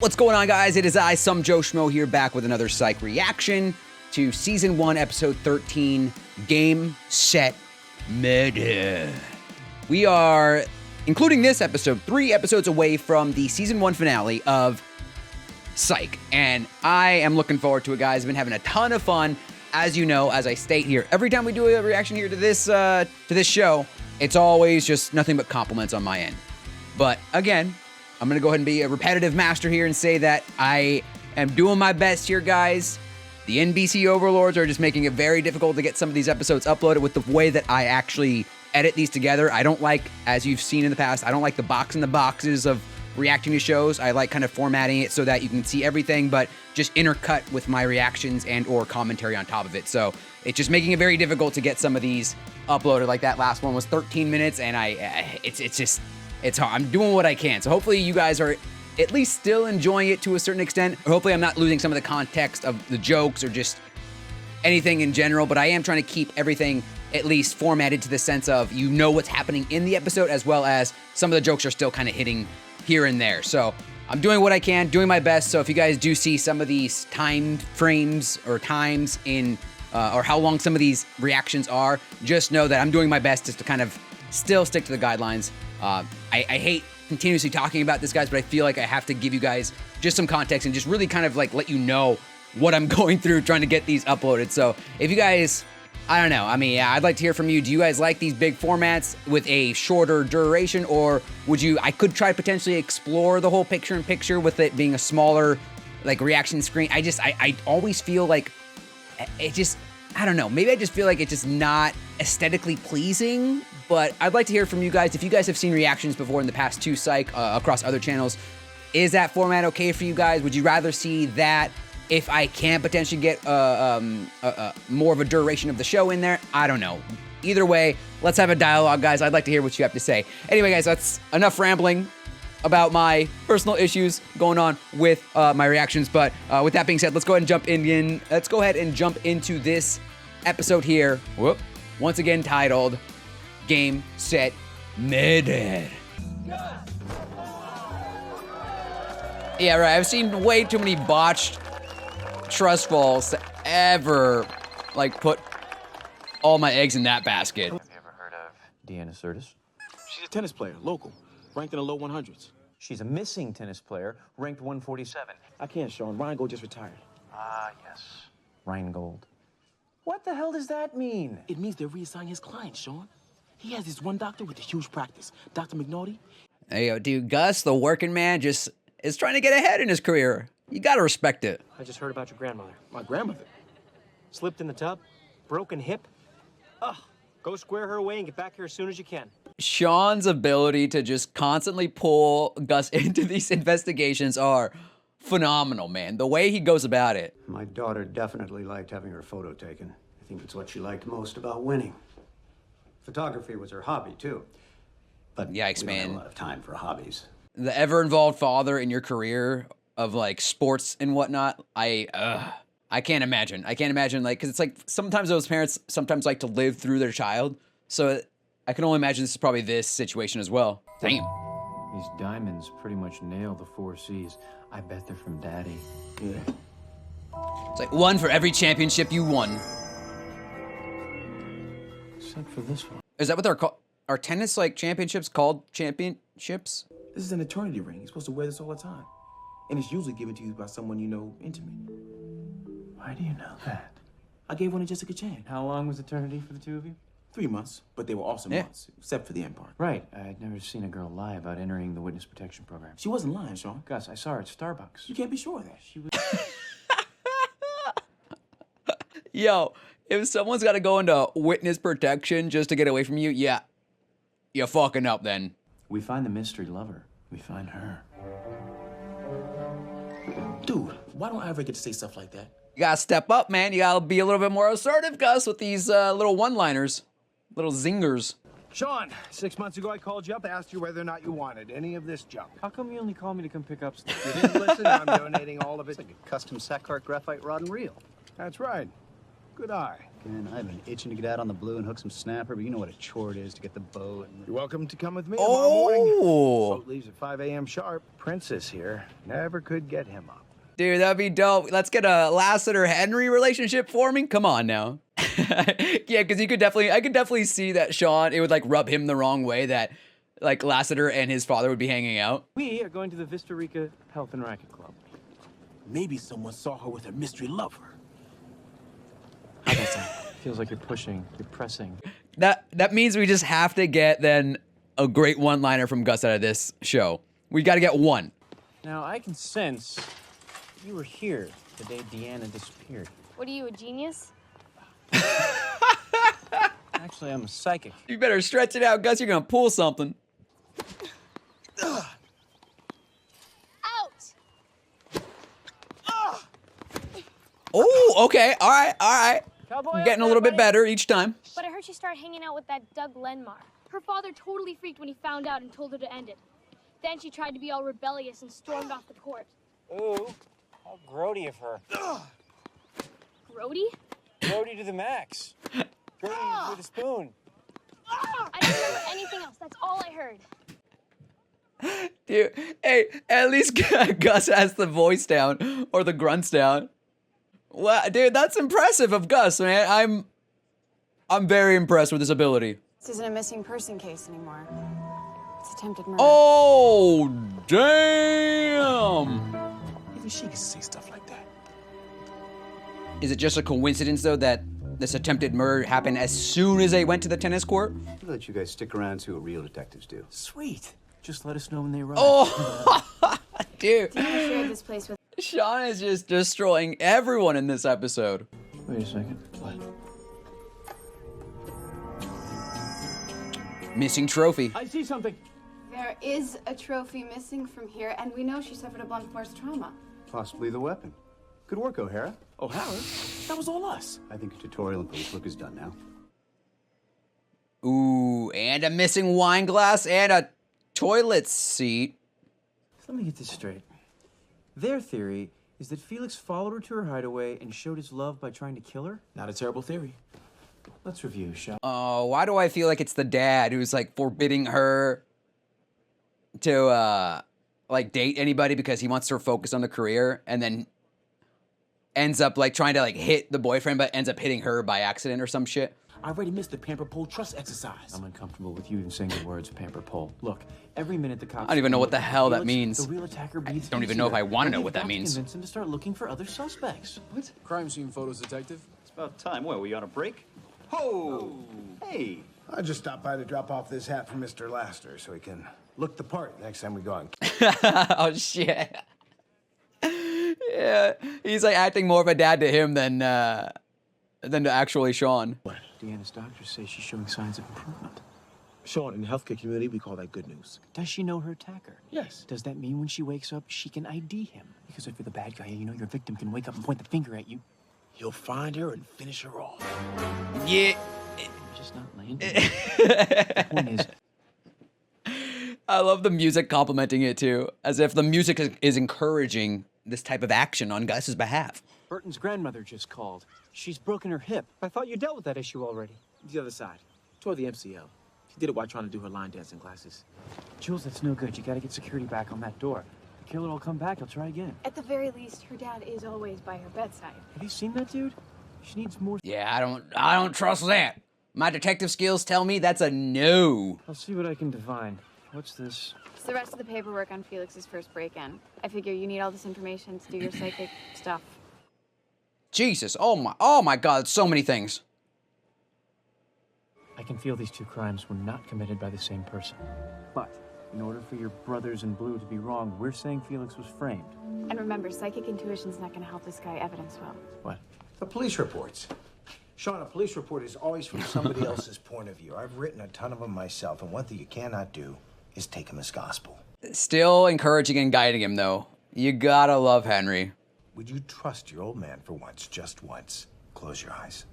What's going on, guys? It is I, Some Joe Schmo, here back with another Psych reaction to Season 1, Episode 13, Game, Set, Murder. We are, including this episode, 3 episodes away from the Season 1 finale of Psych. And I am looking forward to it, guys. I've been having a ton of fun. As you know, as I state here, every time we do a reaction here to this show, it's always just nothing but compliments on my end. But again, I'm going to go ahead and be a repetitive master here and say that I am doing my best here, guys. The NBC overlords are just making it very difficult to get some of these episodes uploaded with the way that I actually edit these together. I don't like, as you've seen in the past, I don't like the box in the boxes of reacting to shows. I like kind of formatting it so that you can see everything, but just intercut with my reactions and or commentary on top of it. So it's just making it very difficult to get some of these uploaded. Like that last one was 13 minutes, and it's hard. I'm doing what I can. So hopefully you guys are at least still enjoying it to a certain extent. Or hopefully I'm not losing some of the context of the jokes or just anything in general, but I am trying to keep everything at least formatted to the sense of you know what's happening in the episode, as well as some of the jokes are still kind of hitting here and there. So I'm doing what I can, doing my best. So if you guys do see some of these time frames or times in, or how long some of these reactions are, just know that I'm doing my best just to kind of still stick to the guidelines. I hate continuously talking about this, guys, but I feel like I have to give you guys just some context and just really kind of like let you know what I'm going through trying to get these uploaded. So if you guys, I don't know, I mean, I'd like to hear from you. Do you guys like these big formats with a shorter duration, or would you, I could try potentially explore the whole picture-in-picture with it being a smaller like reaction screen. I always feel like it just, I don't know, maybe I just feel like it's just not aesthetically pleasing, but I'd like to hear from you guys. If you guys have seen reactions before in the past to Psych across other channels, is that format okay for you guys? Would you rather see that if I can potentially get more of a duration of the show in there? I don't know. Either way, let's have a dialogue, guys. I'd like to hear what you have to say. Anyway, guys, that's enough rambling about my personal issues going on with my reactions. But with that being said, let's go ahead and jump in. Let's go ahead and jump into this episode here. Whoop. Once again titled Game, Set, Murder. Yeah, right. I've seen way too many botched trust falls to ever like put all my eggs in that basket. Have you ever heard of Deanna Curtis? She's a tennis player, local, ranked in the low 100s. She's a missing tennis player, ranked 147. I can't, Sean. Ryan Gold just retired. Ah, yes. Rheingold. What the hell does that mean? It means they're reassigning his clients, Sean. He has this one doctor with a huge practice, Dr. McNaughty. Hey, yo, dude, Gus, the working man, just is trying to get ahead in his career. You gotta respect it. I just heard about your grandmother. My grandmother. Slipped in the tub, broken hip. Ugh, go square her away and get back here as soon as you can. Sean's ability to just constantly pull Gus into these investigations are phenomenal, man. The way he goes about it. My daughter definitely liked having her photo taken. I think it's what she liked most about winning. Photography was her hobby, too. But yikes, we don't man. have a lot of time for hobbies. The ever-involved father in your career of like sports and whatnot, I can't imagine. I can't imagine, like, because it's like sometimes those parents sometimes like to live through their child. So I can only imagine this is probably this situation as well. Damn. These diamonds pretty much nail the 4 C's. I bet they're from Daddy. Yeah. It's like one for every championship you won. Except for this one. Is that what they're called? Are tennis like championships called championships? This is an eternity ring. You're supposed to wear this all the time. And it's usually given to you by someone you know intimately. Why do you know that? I gave one to Jessica Chan. How long was eternity for the two of you? 3 months, but they were awesome Yeah. months, except for the end part. Right. I had never seen a girl lie about entering the witness protection program. She wasn't lying, Sean. Gus, I saw her at Starbucks. You can't be sure of that. She was... Yo, if someone's got to go into witness protection just to get away from you, yeah, you're fucking up then. We find the mystery lover. We find her. Dude, why don't I ever get to say stuff like that? You gotta step up, man. You gotta be a little bit more assertive, Gus, with these little one-liners, little zingers. Sean, 6 months ago I called you up, asked you whether or not you wanted any of this junk. How come you only call me to come pick up stuff? You didn't listen, I'm donating all of it. It's like a custom Sackart graphite rod and reel. That's right. Good eye. And I've been itching to get out on the blue and hook some snapper, but you know what a chore it is to get the boat. And You're welcome to come with me tomorrow morning. Oh, Boat leaves at 5 a.m. sharp. Princess here. Never could get him up. dude, that'd be dope. Let's get a Lassiter Henry relationship forming. Come on now. Yeah, because I could definitely see that Sean, it would like rub him the wrong way that like Lassiter and his father would be hanging out. We are going to the Vista Rica Health and Racket Club. Maybe someone saw her with her mystery lover. How about that? Feels like you're pushing, you're pressing. That means we just have to get then a great one-liner from Gus out of this show. We got to get one. Now, I can sense you were here the day Deanna disappeared. What are you, a genius? Actually, I'm a psychic. You better stretch it out, Gus. You're going to pull something. Out! Oh, okay. All right. Cowboy Getting a little bit better each time. But I heard she started hanging out with that Doug Lenmar. Her father totally freaked when he found out and told her to end it. Then she tried to be all rebellious and stormed off the court. Ooh, how grody of her. Grody? Grody to the max. Grody with a spoon. I don't remember anything else. That's all I heard. Dude, hey, at least Gus has the voice down or the grunts down. Well, dude, that's impressive of Gus, man. I'm very impressed with his ability. This isn't a missing person case anymore. It's attempted murder. Oh, damn! Even she can say stuff like that. Is it just a coincidence, though, that this attempted murder happened as soon as they went to the tennis court? I'll let you guys stick around and see what real detectives do. Sweet. Just let us know when they arrive. Oh, dude. Deanna shared this place with. Sean is just destroying everyone in this episode. Wait a second. What? Missing trophy. I see something. There is a trophy missing from here, and we know she suffered a blunt force trauma. Possibly the weapon. Good work, O'Hara. O'Hara? That was all us. I think your tutorial and police work is done now. Ooh, and a missing wine glass and a toilet seat. Let me get this straight. Their theory is that Felix followed her to her hideaway and showed his love by trying to kill her? Not a terrible theory. Let's review, shall we? Oh, why do I feel like it's the dad who's like forbidding her to like date anybody because he wants her focused on the career, and then ends up like trying to like hit the boyfriend but ends up hitting her by accident or some shit? I already missed the Pamper Pole trust exercise. I'm uncomfortable with you even saying the words Pamper Pole. Look, every minute the cops... I don't even know what the hell that Felix, means. The real attacker I breathes don't even know if I easier. want to And know you've what that got to means. convince him to start looking for other suspects. What? Crime scene photos detective. It's about time. What, were you on a break? Oh! Hey! I just stopped by to drop off this hat for Mr. Laster so he can look the part next time we go out. Oh shit. Yeah, he's like acting more of a dad to him than to actually Sean. Deanna's doctors say she's showing signs of improvement. Sean, in the healthcare community, we call that good news. Does she know her attacker? Yes. Does that mean when she wakes up, she can ID him? Because if you're the bad guy, you know your victim can wake up and point the finger at you. He'll find her and finish her off. Yeah. You're just not landing. The point is, I love the music complimenting it too, as if the music is encouraging this type of action on Gus's behalf. Burton's grandmother just called. She's broken her hip. I thought you dealt with that issue already. The other side, toward the MCL. She did it while trying to do her line dancing classes. Jules, that's no good. You gotta get security back on that door. The killer will come back. He'll try again. At the very least, her dad is always by her bedside. Have you seen that dude? She needs more. Yeah, I don't trust that. My detective skills tell me that's a no. I'll see what I can divine. What's this? It's the rest of the paperwork on Felix's first break-in. I figure you need all this information to do your psychic stuff. Jesus, oh my God, so many things. I can feel these two crimes were not committed by the same person. But in order for your brothers in blue to be wrong, we're saying Felix was framed. And remember, psychic intuition's not going to help this guy evidence well. What? The police reports. Sean, a police report is always from somebody else's point of view. I've written a ton of them myself, and one thing you cannot do is take them as gospel. Still encouraging and guiding him though. You gotta love Henry. Would you trust your old man for once, just once? Close your eyes.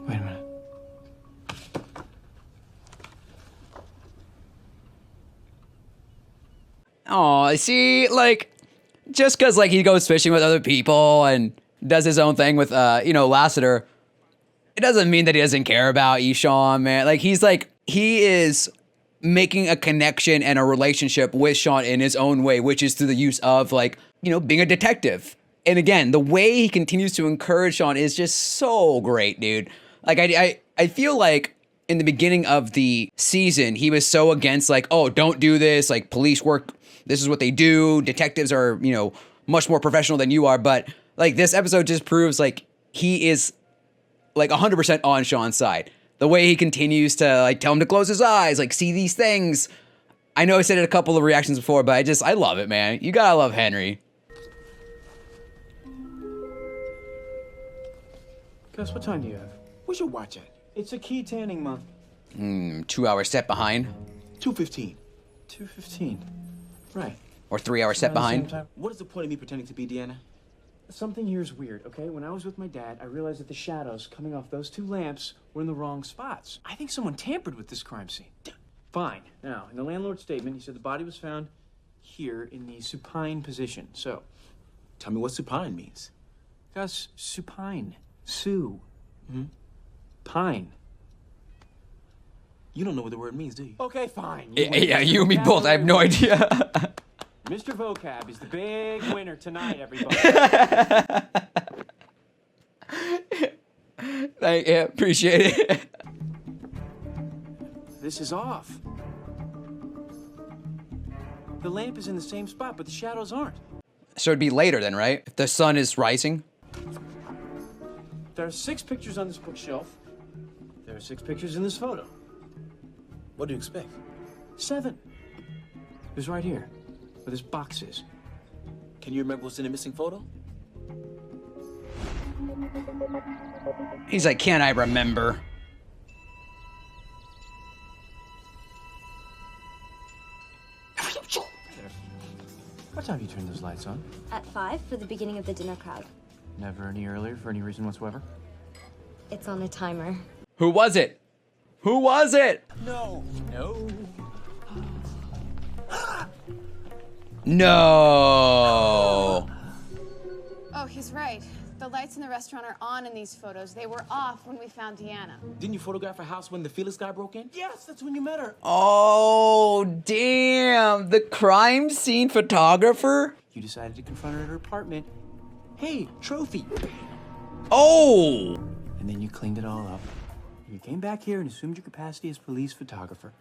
Wait a minute. Oh, see, like, just because, like, he goes fishing with other people and does his own thing with, Lassiter, it doesn't mean that he doesn't care about Sean, man. Like, he is making a connection and a relationship with Sean in his own way, which is through the use of, like, being a detective. And again, the way he continues to encourage Sean is just so great, dude. Like, I feel like in the beginning of the season, he was so against, like, oh, don't do this. Like, police work, this is what they do. Detectives are, much more professional than you are. But, like, this episode just proves, like, he is, like, 100% on Sean's side. The way he continues to, like, tell him to close his eyes, like, see these things. I know I said it a couple of reactions before, but I love it, man. You gotta love Henry. Gus, what time do you have? Where's your watch at? It's a key tanning month. 2 hours set behind. 2:15. 2:15. Right. Or 3 hours set Around the same behind. time. What is the point of me pretending to be Deanna? Something here is weird, okay? When I was with my dad, I realized that the shadows coming off those two lamps were in the wrong spots. I think someone tampered with this crime scene. Fine. Now, in the landlord's statement, he said the body was found here in the supine position. So, Tell me what supine means. Gus, supine. Sue. Pine. You don't know what the word means, do you? Okay, fine. Yeah, you and me both. I have no idea. Mr. Vocab is the big winner tonight, everybody. Appreciate it. This is off. The lamp is in the same spot, but the shadows aren't. So it'd be later then, right? If the sun is rising. There are 6 pictures on this bookshelf. There are 6 pictures in this photo. What do you expect? 7. It was right here, where this box is. Can you remember what's in the missing photo? He's like, can I remember? What time do you turn those lights on? At 5 for the beginning of the dinner crowd. Never any earlier for any reason whatsoever? It's on a timer. Who was it? Who was it? No. No. Oh, he's right. The lights in the restaurant are on in these photos. They were off when we found Deanna. Didn't you photograph her house when the Felix guy broke in? Yes, that's when you met her. Oh, damn. The crime scene photographer? You decided to confront her at her apartment. Hey, trophy. Oh. And then you cleaned it all up. You came back here and assumed your capacity as police photographer.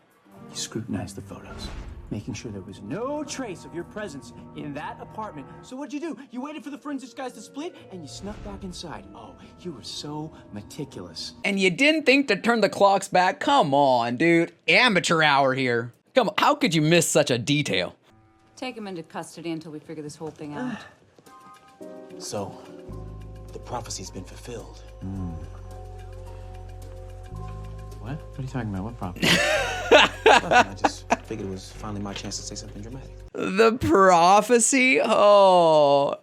You scrutinized the photos, making sure there was no trace of your presence in that apartment. So what'd you do? You waited for the forensics guys to split and you snuck back inside. Oh, you were so meticulous. And you didn't think to turn the clocks back? Come on, dude. Amateur hour here. Come on, how could you miss such a detail? Take him into custody until we figure this whole thing out. So, the prophecy's been fulfilled. What? What are you talking about? What problem? I just figured it was finally my chance to say something dramatic. The prophecy? Oh.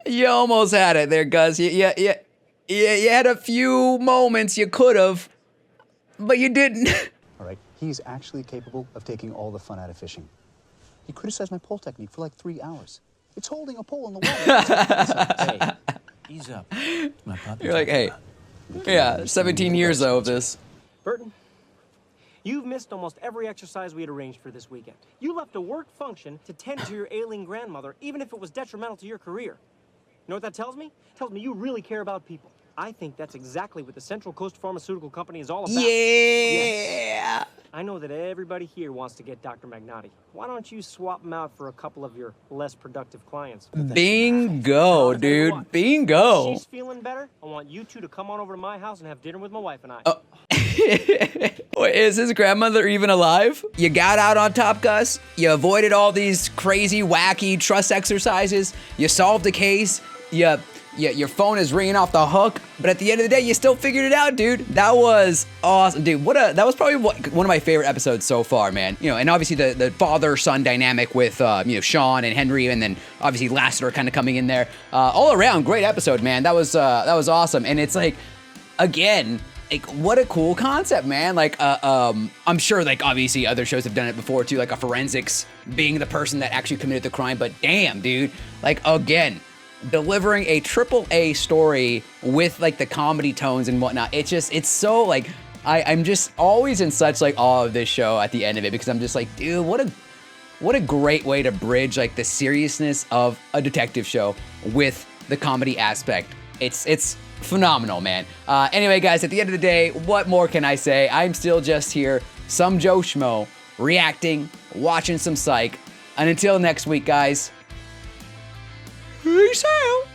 You almost had it there, Gus. You had a few moments you could have, but you didn't. All right, he's actually capable of taking all the fun out of fishing. He criticized my pole technique for like 3 hours. It's holding a pole in the water. Hey, ease up. My puppy. You're like, hey, yeah, 17 years though of this. Burton, you've missed almost every exercise we had arranged for this weekend. You left a work function to tend to your ailing grandmother, even if it was detrimental to your career. You know what that tells me? It tells me you really care about people. I think that's exactly what the Central Coast Pharmaceutical Company is all about. Yeah. Yes. I know that everybody here wants to get Dr. Magnotti. Why don't you swap him out for a couple of your less productive clients? Bingo, dude. Bingo. If she's feeling better, I want you two to come on over to my house and have dinner with my wife and I. Wait, is his grandmother even alive? You got out on top, Gus. You avoided all these crazy, wacky trust exercises. You solved the case. Your phone is ringing off the hook, but at the end of the day, you still figured it out, dude. That was awesome, dude. That was probably one of my favorite episodes so far, man. You know, and obviously the father-son dynamic with Sean and Henry, and then obviously Lassiter kind of coming in there. All around, great episode, man. That was awesome, and it's like, again, like, what a cool concept, man. Like, I'm sure, like, obviously other shows have done it before too, like a forensics being the person that actually committed the crime, but damn, dude, like, again, delivering a AAA story with like the comedy tones and whatnot. It's so like, I'm just always in such like awe of this show at the end of it, because I'm just like, dude, what a great way to bridge like the seriousness of a detective show with the comedy aspect. It's phenomenal, man. Anyway, guys, at the end of the day, what more can I say? I'm still just here, some Joe Schmo, reacting, watching some Psych. And until next week, guys, peace out.